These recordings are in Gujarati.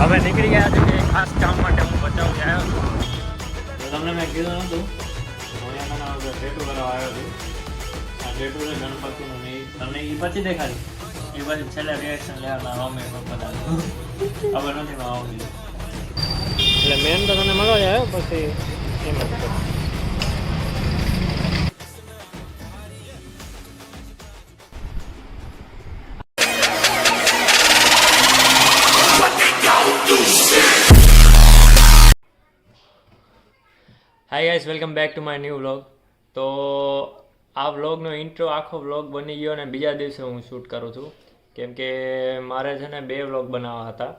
હવે નીકળી ગયા છે કે ખાસ કામ માટે હું બચાવી આવ્યો છું. તો તમને મેં કીધું નહોતું હું અહીંયા ટેટુ કરવા આવ્યો છું. આ ટેટુ છે ગણપતિનું ને તમને એ પછી દેખાડી એ પછી છેલ્લે રિએક્શન લેવાના મમ્મી પપ્પા ખબર નથી માં આવું એટલે મેન તો તમને મળવા જ આવ્યો પછી એમ જ hi guys, welcome back to my new vlog. તો આ વ્લોગનો ઇન્ટ્રો આખો વ્લોગ બની ગયો અને બીજા દિવસે હું શૂટ કરું છું કેમ કે મારે છે ને બે વ્લોગ બનાવવા હતા.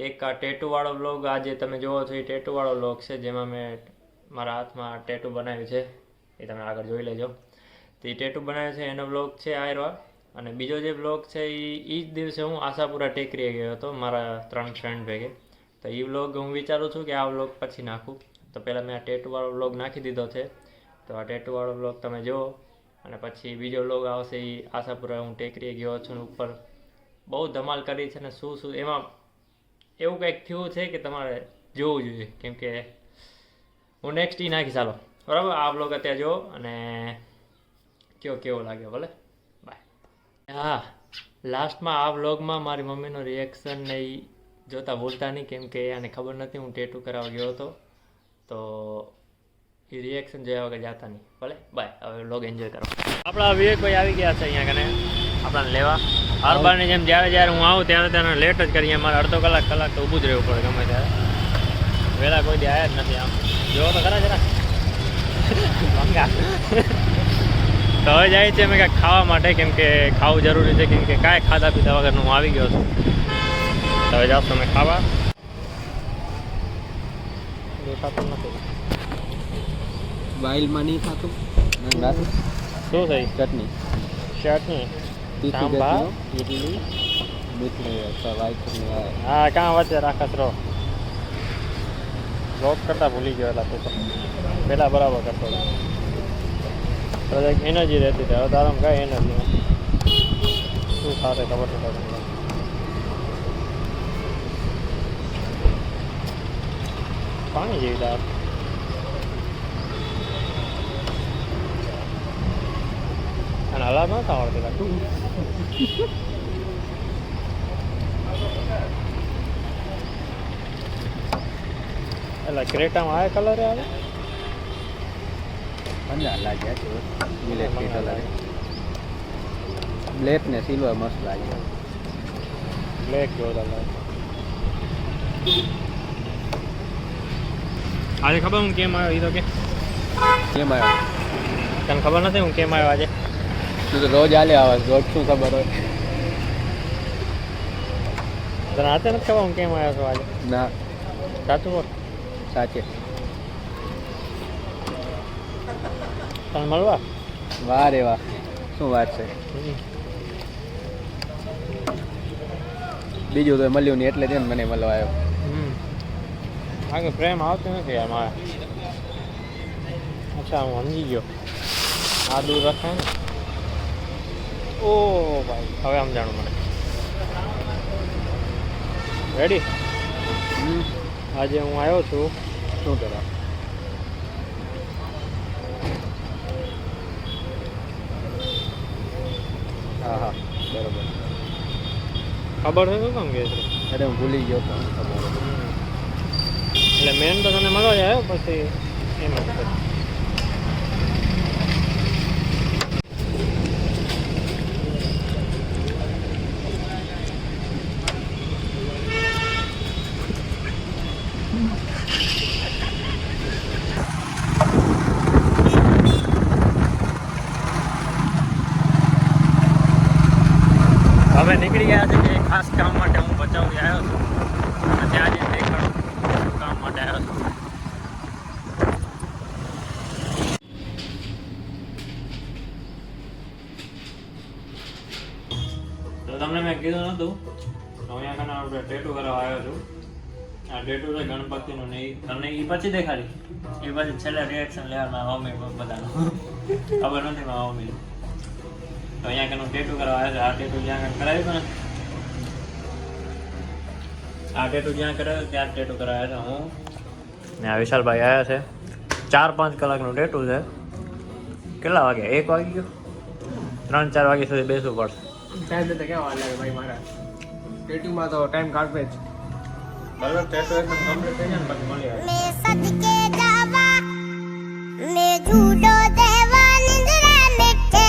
એક આ ટેટુવાળો વ્લોગ આજે તમે જોવો છો એ ટેટુવાળો વ્લોગ છે જેમાં મેં મારા હાથમાં ટેટુ બનાવ્યું છે, એ તમે આગળ જોઈ લેજો. તો એ ટેટુ બનાવ્યું છે એનો વ્લોગ છે આયરવા. અને બીજો જે વ્લોગ છે એ જ દિવસે હું આશાપુરા ટેકરીએ ગયો હતો મારા 3 ફ્રેન્ડ ભેગે. તો એ વ્લોગ હું વિચારું છું કે આ વ્લોગ પછી નાખું. તો પહેલાં મેં આ ટેટુવાળો વ્લોગ નાખી દીધો છે. તો આ ટેટુવાળો વ્લોગ તમે જુઓ અને પછી બીજો વ્લોગ આવશે એ આશાપુરા હું ટેકરીએ ગયો છું ઉપર બહુ ધમાલ કરી છે ને શું એમાં એવું કંઈક થયું છે કે તમારે જોવું જોઈએ કેમ કે હું નેક્સ્ટ ઈ નાખી ચાલો બરાબર. આ વ્લોગ અત્યારે જુઓ અને કેવો લાગ્યો ભલે બાય. હા, લાસ્ટમાં આ વ્લોગમાં મારી મમ્મીનો રિએક્શન ને એ જોતા ભૂલતા નહીં કેમ કે એને ખબર નથી હું ટેટુ કરાવવા ગયો હતો. તો એ રિએક્શન જોયા વગર જાતા નહીં ભલે બાય. હવે વ્લોગ એન્જોય કરો. આપણા વિવેકભાઈ આવી ગયા છે અહીંયા કને આપણાને લેવા. હરબારની જેમ જ્યારે હું આવું ત્યારે લેટ જ કરીએ. મારે અડધો કલાક તો ઊભું જ રહેવું પડે ગમે ત્યારે. વહેલા કોઈ દી આવ્યા જ નથી. આમ જોવો તો ખરા જરા મંગા. તો હવે જાય છે અમે કાંઈક ખાવા માટે કેમ કે ખાવું જરૂરી છે કેમ કે કાંઈ ખાધા પીધા વગરનું હું આવી ગયો છું. તો હવે જાવ તમે ખાવા. દેખાતું નથી વાઇલમાં નહીં થતું શું થઈ ચટણી સાંભા ઇડલી મીઠી વાઇટ ચટણી હા કાં વચ્ચે રાખત રહો. બ્લોક કરતા ભૂલી ગયો એટલે તું તો પહેલાં બરાબર કરતો હતો એક એનર્જી રહેતી હતી. હવે તારામ કાંઈ એનર્જી નથી. શું થશે ખબર નહીં પડે. પાણી જેવી દાળ અને હલાદ નતા આવડતી લાગતું. એટલે ક્રેટામાં આવે કલર આવે પંદર લાગ્યા છે બુલેટ કલર બ્લેક ને સિલ્વર મસ્ત લાગે. બ્લેક જોરદાર લાગે. આજે ખબર હું કેમ આવ્યો એ તો કે કેમ આવ્યો તને ખબર નથી હું કેમ આવ્યો આજે? તું તો રોજ આલે આવે રોજ શું ખબર હોય? તને આજે નથી ખબર હું કેમ આવ્યો છું આજે? ના સાચું બોલ. સાચે તને મળવા? વાહ રે વાહ, શું વાત છે. બીજું તો મળ્યું નહીં એટલે જ મને મળવા આવ્યો. આગળ પ્રેમ આવતું નથી યાર મારે. અચ્છા હું સમજી ગયો. આ દૂર રખાય ને. ઓ ભાઈ હવે સમજાણું મને. રેડી? આજે હું આવ્યો છું શું કરવા? હા હા બરોબર. ખબર છે શું કામ કે છે? અરે હું ભૂલી ગયો તો ખબર. એટલે મેન તો તને મળવા જ આવ્યો પછી એમ જ પછી. હવે નીકળી ગયા છે કે ખાસ કામ માટે હું બચાવી આવ્યો છું અને ત્યાં જે દેખાડું કામ માટે આવ્યો છું. તો તમને મેં કીધું નહોતું હું અહીંયા કને આપણે ટેટુ કરવા આવ્યો છું. આ ટેટુ છે ગણપતિનું ને તમને એ પછી દેખાડી એ પછી છેલ્લે રિએક્શન લેવાના મમ્મી બધાનું ખબર નથી મારા મમ્મી. તો અહીંયા કને ટેટુ કરવા આવ્યો છે. આ ટેટુ જ્યાં કરાવ્યું ને આ ટેટુ જ્યાં કરાવ્યો ત્યાં ટેટુ કરાવ્યા હતા હું ને આ વિશાલભાઈ આવ્યા છે 4-5 કલાકનું ટેટુ છે. કેટલા વાગે 1 વાગી ગયો 3-4 વાગ્યા સુધી બેસવું પડશે. ટાઈમ તો કેવા વાર લાગે ભાઈ મારા ટેટુમાં તો ટાઈમ કાઢવે જ. બરાબર ટેટુ એકદમ કમ્પ્લીટ થઈ જાય ને પછી મળી આવે. मैं सदके जावा मैं झूठो देवा निंद्रा मिटे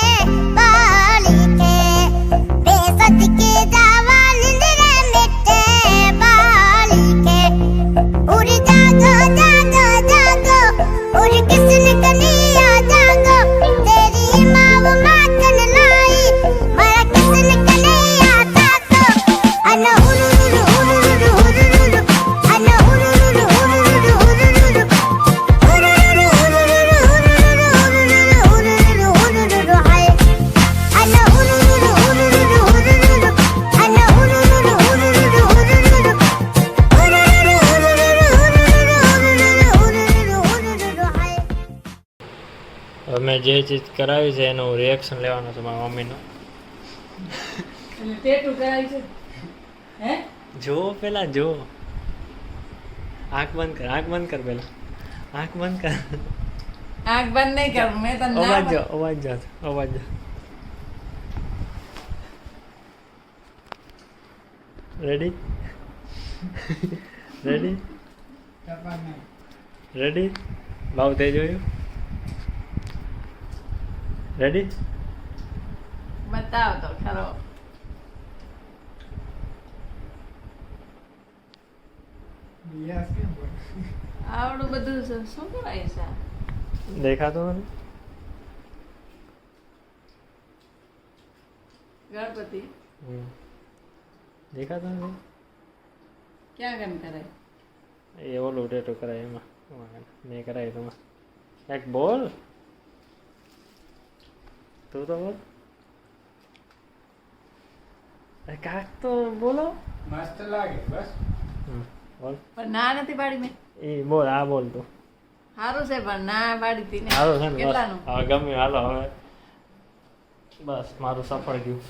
बाली के मैं सदके जावा निंद्रा मिटे बाली के उड़ जागो जागो जागो उड़ किसने कनिया जागो तेरी माँ वो मातन लाई मारा किसने कनिया जागो अन उरुरु उरुरु उरुरु अन उरुरु उरुरु उरुरु હવે મેં જે ચીજ કરાવી છે એનું રિએક્શન લેવાનું છે મારા મમ્મીનું. ટેટુ કરાવી છે હે જો પેલા જો આંખ બંધ કર પેલા આંખ બંધ કર. આંખ બંધ નહીં કરું મેં તને ના અવાજ જો પાડી. અવાજ જો રેડી રેડી ભાવ તે જોયું રેડી બતાવો તો ખરો આવડું બધું છે શું કરાય છે આ? દેખાતો મને ગણપતિ દેખાતો નથી ક્યાં કેમ કરાય એ ઓલું ટેટુ કરાય એમાં મેં કરાવી તમારે એક બોલ તું તો બોલ કાક તો બોલો મસ્ત લાગે બસ. બોલ પણ ના નથી પાડી મેં એ બોલ આ બોલ તું સારું છે પણ ના પાડી હતી ને સારું છે ને બસ કેટલાનું હવે ગમ્યું હાલો હવે બસ મારું સફળ ગયું